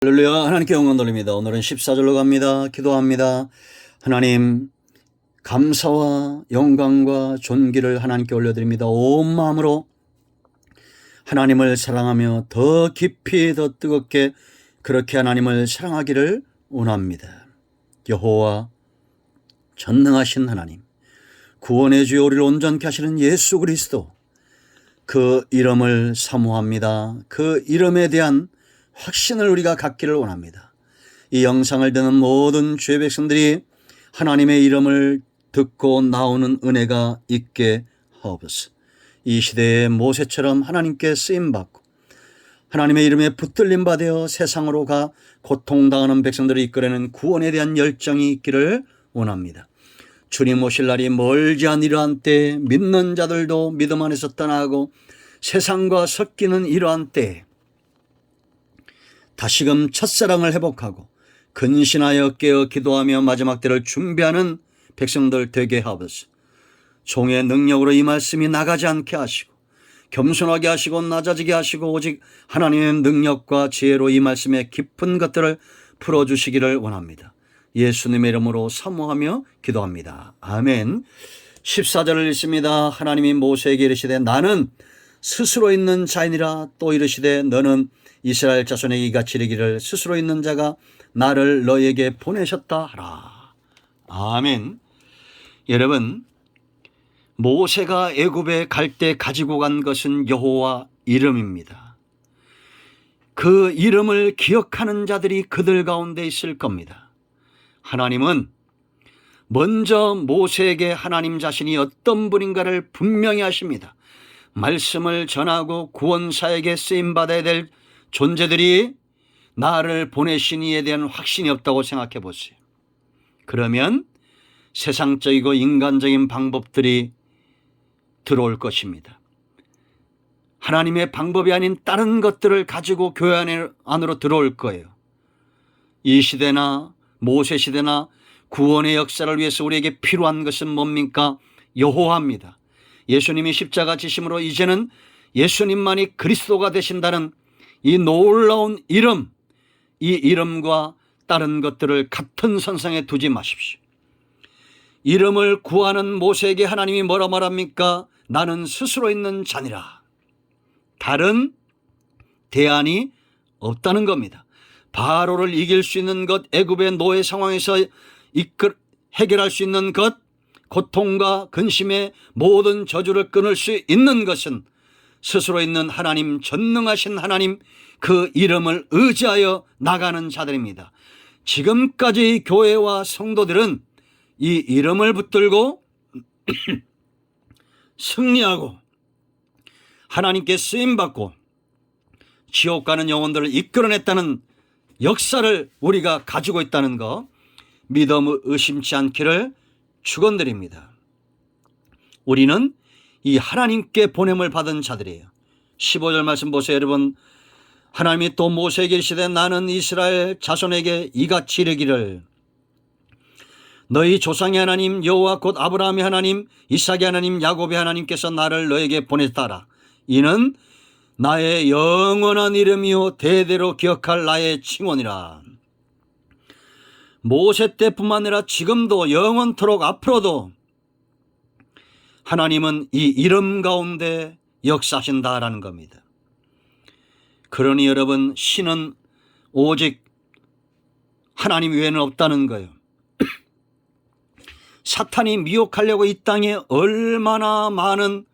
할렐루야. 하나님께 영광 돌립니다. 오늘은 14절로 갑니다. 기도합니다. 하나님, 감사와 영광과 존귀를 하나님께 올려드립니다. 온 마음으로 하나님을 사랑하며 더 깊이 더 뜨겁게 그렇게 하나님을 사랑하기를 원합니다. 여호와 전능하신 하나님, 구원의 주여 우리를 온전케 하시는 예수 그리스도, 그 이름을 사모합니다. 그 이름에 대한 확신을 우리가 갖기를 원합니다. 이 영상을 듣는 모든 주의 백성들이 하나님의 이름을 듣고 나오는 은혜가 있게 하옵소서. 이 시대에 모세처럼 하나님께 쓰임받고 하나님의 이름에 붙들림 받아 세상으로 가 고통당하는 백성들을 이끌어내는 구원에 대한 열정이 있기를 원합니다. 주님 오실 날이 멀지 않은 이러한 때에 믿는 자들도 믿음 안에서 떠나고 세상과 섞이는 이러한 때에 다시금 첫사랑을 회복하고 근신하여 깨어 기도하며 마지막 때를 준비하는 백성들 되게 하옵소서. 종의 능력으로 이 말씀이 나가지 않게 하시고 겸손하게 하시고 낮아지게 하시고 오직 하나님의 능력과 지혜로 이 말씀의 깊은 것들을 풀어주시기를 원합니다. 예수님의 이름으로 사모하며 기도합니다. 아멘. 14절을 읽습니다. 하나님이 모세에게 이르시되 나는 스스로 있는 자이니라. 또 이르시되 너는 이스라엘 자손에게 이같이 이르기를 스스로 있는 자가 나를 너에게 보내셨다 하라. 아멘. 여러분, 모세가 애굽에 갈 때 가지고 간 것은 여호와 이름입니다. 그 이름을 기억하는 자들이 그들 가운데 있을 겁니다. 하나님은 먼저 모세에게 하나님 자신이 어떤 분인가를 분명히 하십니다. 말씀을 전하고 구원사에게 쓰임받아야 될 존재들이 나를 보내신 이에 대한 확신이 없다고 생각해 보세요. 그러면 세상적이고 인간적인 방법들이 들어올 것입니다. 하나님의 방법이 아닌 다른 것들을 가지고 교회 안으로 들어올 거예요. 이 시대나 모세 시대나 구원의 역사를 위해서 우리에게 필요한 것은 뭡니까? 여호와입니다. 예수님이 십자가 지심으로 이제는 예수님만이 그리스도가 되신다는 이 놀라운 이름, 이 이름과 다른 것들을 같은 선상에 두지 마십시오. 이름을 구하는 모세에게 하나님이 뭐라 말합니까? 나는 스스로 있는 자니라. 다른 대안이 없다는 겁니다. 바로를 이길 수 있는 것, 애굽의 노예 상황에서 해결할 수 있는 것, 고통과 근심의 모든 저주를 끊을 수 있는 것은 스스로 있는 하나님, 전능하신 하나님, 그 이름을 의지하여 나가는 자들입니다. 지금까지 교회와 성도들은 이 이름을 붙들고 승리하고 하나님께 쓰임받고 지옥 가는 영혼들을 이끌어냈다는 역사를 우리가 가지고 있다는 거 믿음 의심치 않기를 축원드립니다. 우리는 이 하나님께 보냄을 받은 자들이에요. 15절 말씀 보세요. 여러분, 하나님이 또 모세에게 이르시되 나는 이스라엘 자손에게 이같이 이르기를 너희 조상의 하나님 여호와 곧 아브라함의 하나님 이삭의 하나님 야곱의 하나님께서 나를 너에게 보냈다라. 이는 나의 영원한 이름이요 대대로 기억할 나의 칭원이라. 모세 때뿐만 아니라 지금도 영원토록 앞으로도 하나님은 이 이름 가운데 역사하신다라는 겁니다. 그러니 여러분, 신은 오직 하나님 외에는 없다는 거예요. 사탄이 미혹하려고 이 땅에 얼마나 많은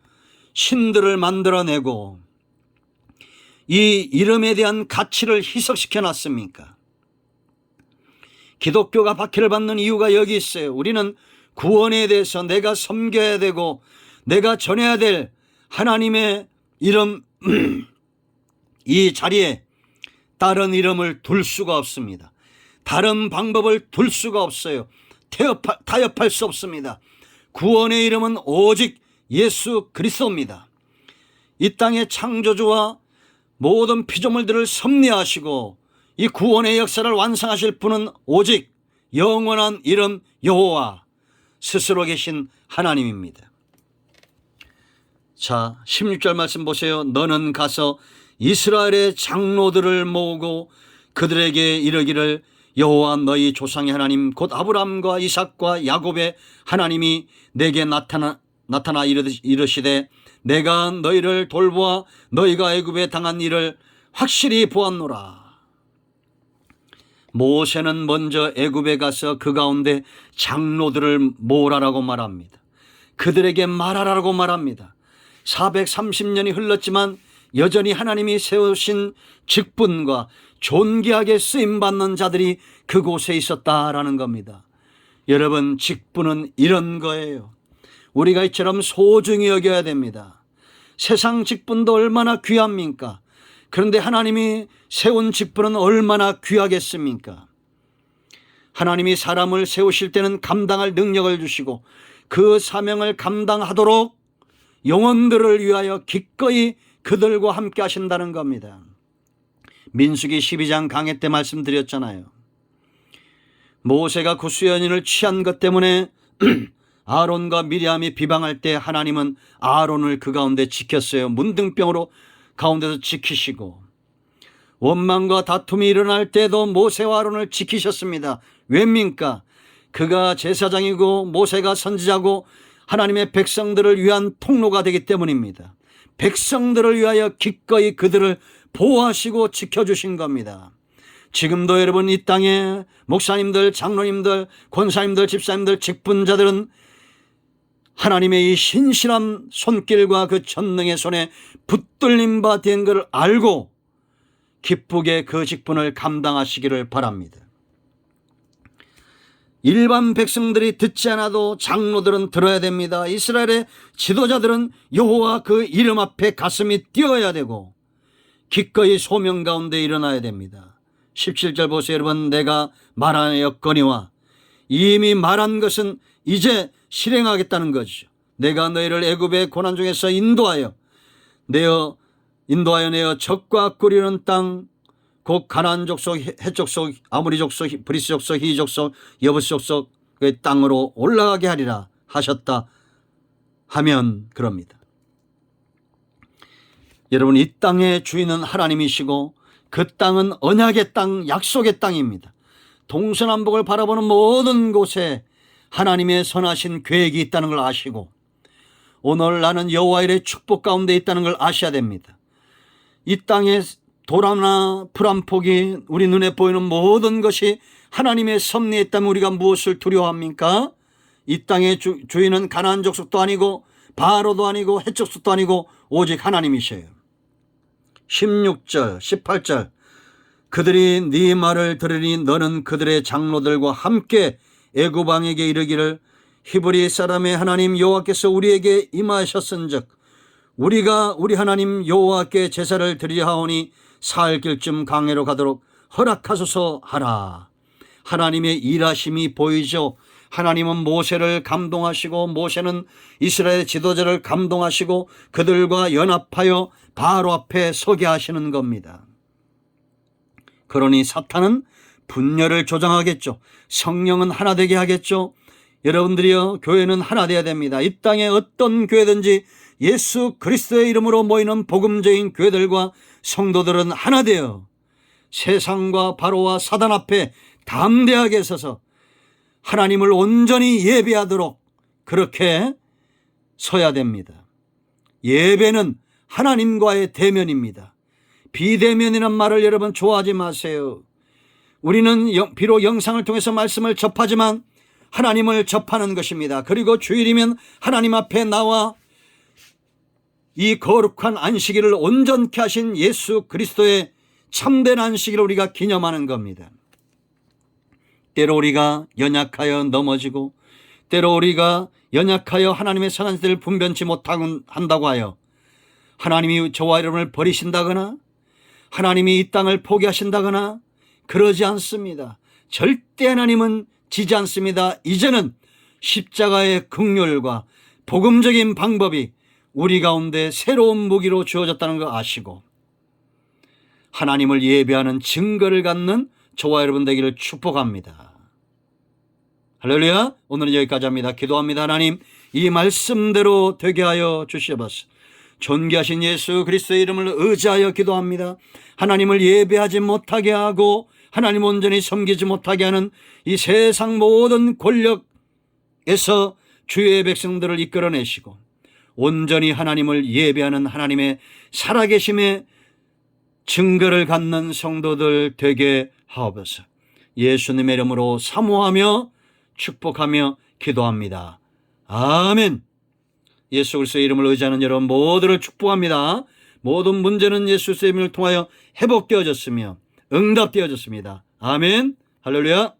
신들을 만들어내고 이 이름에 대한 가치를 희석시켜 놨습니까? 기독교가 박해를 받는 이유가 여기 있어요. 우리는 구원에 대해서 내가 섬겨야 되고 내가 전해야 될 하나님의 이름 이 자리에 다른 이름을 둘 수가 없습니다. 다른 방법을 둘 수가 없어요. 타협할 수 없습니다. 구원의 이름은 오직 예수 그리스도입니다. 이 땅의 창조주와 모든 피조물들을 섭리하시고 이 구원의 역사를 완성하실 분은 오직 영원한 이름 여호와 스스로 계신 하나님입니다. 자, 16절 말씀 보세요. 너는 가서 이스라엘의 장로들을 모으고 그들에게 이르기를 여호와 너희 조상의 하나님 곧 아브라함과 이삭과 야곱의 하나님이 내게 나타나 이르시되 내가 너희를 돌보아 너희가 애굽에 당한 일을 확실히 보았노라. 모세는 먼저 애굽에 가서 그 가운데 장로들을 모으라고 말합니다. 그들에게 말하라고 말합니다. 430년이 흘렀지만 여전히 하나님이 세우신 직분과 존귀하게 쓰임받는 자들이 그곳에 있었다라는 겁니다. 여러분, 직분은 이런 거예요. 우리가 이처럼 소중히 여겨야 됩니다. 세상 직분도 얼마나 귀합니까? 그런데 하나님이 세운 직분은 얼마나 귀하겠습니까? 하나님이 사람을 세우실 때는 감당할 능력을 주시고 그 사명을 감당하도록 영혼들을 위하여 기꺼이 그들과 함께 하신다는 겁니다. 민수기 12장 강해 때 말씀드렸잖아요. 모세가 구수연인을 취한 것 때문에 아론과 미리암이 비방할 때 하나님은 아론을 그 가운데 지켰어요. 문둥병으로 가운데서 지키시고, 원망과 다툼이 일어날 때도 모세와 아론을 지키셨습니다. 왜입니까? 그가 제사장이고 모세가 선지자고 하나님의 백성들을 위한 통로가 되기 때문입니다. 백성들을 위하여 기꺼이 그들을 보호하시고 지켜주신 겁니다. 지금도 여러분 이 땅에 목사님들, 장로님들, 권사님들, 집사님들, 직분자들은 하나님의 이 신실한 손길과 그 전능의 손에 붙들림 바 된 것을 알고 기쁘게 그 직분을 감당하시기를 바랍니다. 일반 백성들이 듣지 않아도 장로들은 들어야 됩니다. 이스라엘의 지도자들은 여호와 그 이름 앞에 가슴이 뛰어야 되고 기꺼이 소명 가운데 일어나야 됩니다. 17절 보세요. 여러분, 내가 말하였거니와, 이미 말한 것은 이제 실행하겠다는 것이죠. 내가 너희를 애굽의 고난 중에서 인도하여 내어 적과 꿀이는 땅 곧 가나안 족속, 헷 족속, 아모리 족속, 브리스 족속, 히 족속, 여부스 족속의 땅으로 올라가게 하리라 하셨다 하면 그럽니다. 여러분, 이 땅의 주인은 하나님이시고 그 땅은 언약의 땅, 약속의 땅입니다. 동서남북을 바라보는 모든 곳에 하나님의 선하신 계획이 있다는 걸 아시고 오늘 나는 여호와 일의 축복 가운데 있다는 걸 아셔야 됩니다. 이 땅에 도라나 풀 한 폭이 우리 눈에 보이는 모든 것이 하나님의 섭리에 있다면 우리가 무엇을 두려워합니까? 이 땅의 주인은 가나안 족속도 아니고 바로도 아니고 헷 족속도 아니고 오직 하나님이셔요. 16절 18절 그들이 네 말을 들으니 너는 그들의 장로들과 함께 애굽 왕에게 이르기를 히브리 사람의 하나님 여호와께서 우리에게 임하셨은즉 우리가 우리 하나님 여호와께 제사를 드리려 하오니 사흘 길쯤 강해로 가도록 허락하소서 하라. 하나님의 일하심이 보이죠. 하나님은 모세를 감동하시고 모세는 이스라엘 지도자를 감동하시고 그들과 연합하여 바로 앞에 서게 하시는 겁니다. 그러니 사탄은 분열을 조장하겠죠. 성령은 하나 되게 하겠죠. 여러분들이요, 교회는 하나 되어야 됩니다. 이 땅에 어떤 교회든지 예수 그리스도의 이름으로 모이는 복음적인 교회들과 성도들은 하나 되어 세상과 바로와 사단 앞에 담대하게 서서 하나님을 온전히 예배하도록 그렇게 서야 됩니다. 예배는 하나님과의 대면입니다. 비대면이란 말을 여러분 좋아하지 마세요. 우리는 비록 영상을 통해서 말씀을 접하지만 하나님을 접하는 것입니다. 그리고 주일이면 하나님 앞에 나와 이 거룩한 안식일을 온전케 하신 예수 그리스도의 참된 안식일을 우리가 기념하는 겁니다. 때로 우리가 연약하여 넘어지고 때로 우리가 연약하여 하나님의 선한 뜻을 분변치 못한다고 하여 하나님이 저와 여러분을 버리신다거나 하나님이 이 땅을 포기하신다거나 그러지 않습니다. 절대 하나님은 지지 않습니다. 이제는 십자가의 긍휼과 복음적인 방법이 우리 가운데 새로운 무기로 주어졌다는 걸 아시고 하나님을 예배하는 증거를 갖는 저와 여러분 되기를 축복합니다. 할렐루야. 오늘은 여기까지 합니다. 기도합니다. 하나님, 이 말씀대로 되게 하여 주시옵소서. 존귀하신 예수 그리스도의 이름을 의지하여 기도합니다. 하나님을 예배하지 못하게 하고 하나님 온전히 섬기지 못하게 하는 이 세상 모든 권력에서 주의 백성들을 이끌어내시고 온전히 하나님을 예배하는 하나님의 살아계심의 증거를 갖는 성도들 되게 하옵소서. 예수님의 이름으로 사모하며 축복하며 기도합니다. 아멘. 예수 그리스도의 이름을 의지하는 여러분 모두를 축복합니다. 모든 문제는 예수 그리스도의 이름을 통하여 회복되어졌으며 응답되어졌습니다. 아멘. 할렐루야.